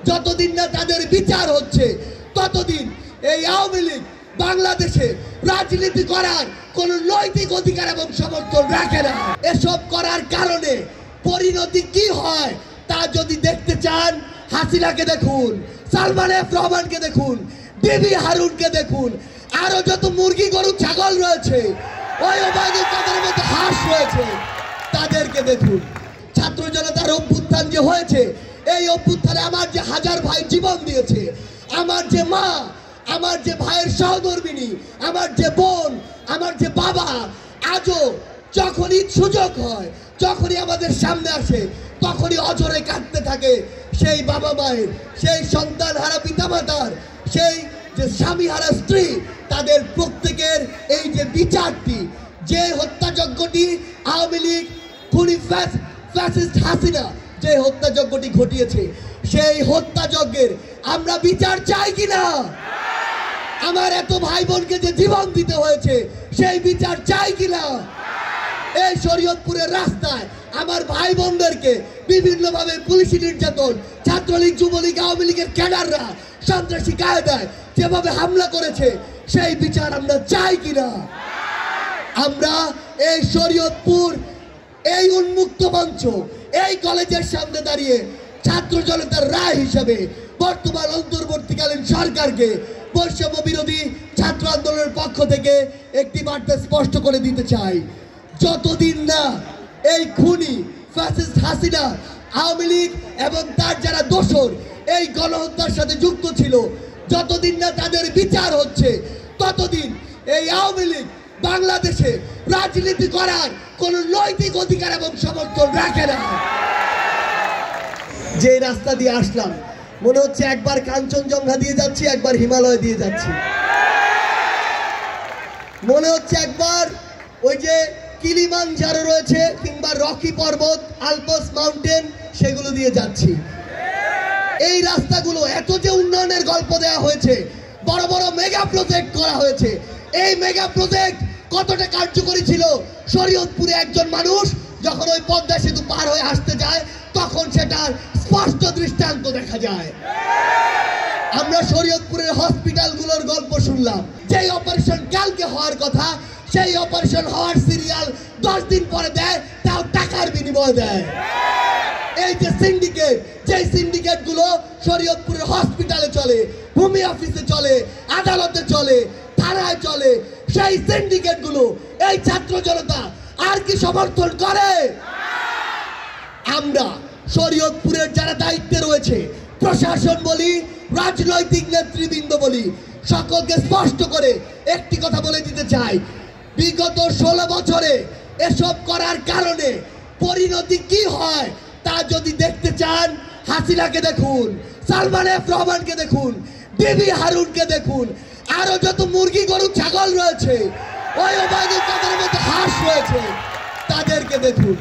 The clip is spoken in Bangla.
যতদিন না তাদের বিচার হচ্ছে ততদিন এই আওয়ামী লীগ বাংলাদেশে রাজনীতি করার কোন নৈতিক অধিকার এবং সমর্থন রাখে না। এসব করার কারণে পরিণতি কি হয় তা যদি দেখতে চান, হাসিনাকে দেখুন, সালমান এফ রহমানকে দেখুন, বিবি হারুনকে দেখুন, আরো যত মুরগি গরু ছাগল রয়েছে, ওই ওবায়দুল কাদেরের মতো হাঁস রয়েছে, তাদেরকে দেখুন। ছাত্র জনতার অভ্যুত্থান যে হয়েছে, এই অভ্যুত্থানে আমার যে হাজার ভাই জীবন দিয়েছে, আমার যে মা, আমার যে ভাইয়ের সহধর্মিনী, আমার যে বোন, আমার যে বাবা, আজও যখনই সুযোগ হয়, যখনই আমাদের সামনে আসে, তখনই অজরে কাঁদতে থাকে সেই বাবা মায়ের, সেই সন্তান হারা পিতামাতার, সেই যে স্বামী হারা স্ত্রী, তাদের প্রত্যেকের এই যে বিচারটি, যে হত্যাযজ্ঞটি আওয়ামী লীগ খুনি ফ্যাসিস্ট হাসিনা যে হত্যাযজ্ঞটি ঘটিয়েছে, সেই হত্যাযজ্ঞের আমরা বিচার চাই কিনা? আমার এত ভাই বোনকে যে জীবন দিতে হয়েছে, সেই বিচার চাই কিনা? এই শরীয়তপুরের রাস্তায় আমার ভাই বোনদেরকে বিভিন্নভাবে পুলিশি নির্যাতন, ছাত্রলীগ, যুবলীগ, আওয়ামী লীগের ক্যাডাররা সন্ত্রাসী কায়দায় যেভাবে হামলা করেছে, সেই বিচার আমরা চাই কিনা? আমরা এই শরীয়তপুর, এই উন্মুক্ত মঞ্চ, এই কলেজের সামনে দাঁড়িয়ে ছাত্র জনতার রায় হিসেবে বর্তমান অন্তর্বর্তীকালীন সরকারকে বৈষম্য বিরোধী ছাত্র আন্দোলনের পক্ষ থেকে একটি বার্তা স্পষ্ট করে দিতে চাই। যতদিন না এই খুনি ফ্যাসিস্ট হাসিনা, আওয়ামী লীগ এবং তার যারা দোসর এই গণহত্যার সাথে যুক্ত ছিল, যতদিন না তাদের বিচার হচ্ছে ততদিন এই আওয়ামী লীগ বাংলাদেশে রাজনীতি করার কোন নৈতিক অধিকার এবং সমর্থন রাখে না। যে রাস্তা দিয়ে আসলাম, মনে হচ্ছে একবার কাঞ্চনজঙ্ঘা দিয়ে যাচ্ছি, একবার হিমালয় দিয়ে যাচ্ছি, মনে হচ্ছে একবার ওই যে কিলিমানজারো রয়েছে কিংবা রকি পর্বত, আলপস মাউন্টেন, সেগুলো দিয়ে যাচ্ছি। এই রাস্তাগুলো এত যে উন্নয়নের গল্প দেওয়া হয়েছে, বড় বড় মেগা প্রজেক্ট করা হয়েছে, এই মেগা প্রজেক্ট কতটা কার্যকরী ছিল শরীয়তপুরে একজন মানুষ যখন ওই পদ্মা সেতু পার হয়ে আসতে যায়, তখন সেটার স্পষ্ট দৃষ্টান্ত দেখা যায়। আমরা শরীয়তপুরের হসপিটালগুলোর গল্প শুনলাম, যেই অপারেশন কালকে হওয়ার কথা, সেই অপারেশন হওয়ার সিরিয়াল 10 দিন পরে দেয়, তাও টাকার বিনিময়ে দেয়। এই যে সিন্ডিকেট, যে সিন্ডিকেট গুলো শরীয়তপুরের হসপিটালে চলে, ভূমি অফিসে চলে, আদালতে চলে, থানায় চলে, সেই সিন্ডিকেট গুলো এই ছাত্র জনতা আর কি সমর্থন করে? আমরা শরীয়তপুরের যারা দায়িত্বে রয়েছে, প্রশাসন বলি, রাজনৈতিক নেতৃবৃন্দ বলি, সকলকে স্পষ্ট করে একটি কথা বলে দিতে চাই, বিগত 16 বছরে এসব করার কারণে পরিণতি কি হয় তা যদি দেখতে চান, হাসিনাকে দেখুন, সালমান এফ রহমানকে দেখুন, বিবি হারুনকে দেখুন, আরো যত মুরগি গরু ছাগল রয়েছে, ওই ওবায়দুল কাদেরের মতো হাঁস রয়েছে, তাদেরকে দেখুন।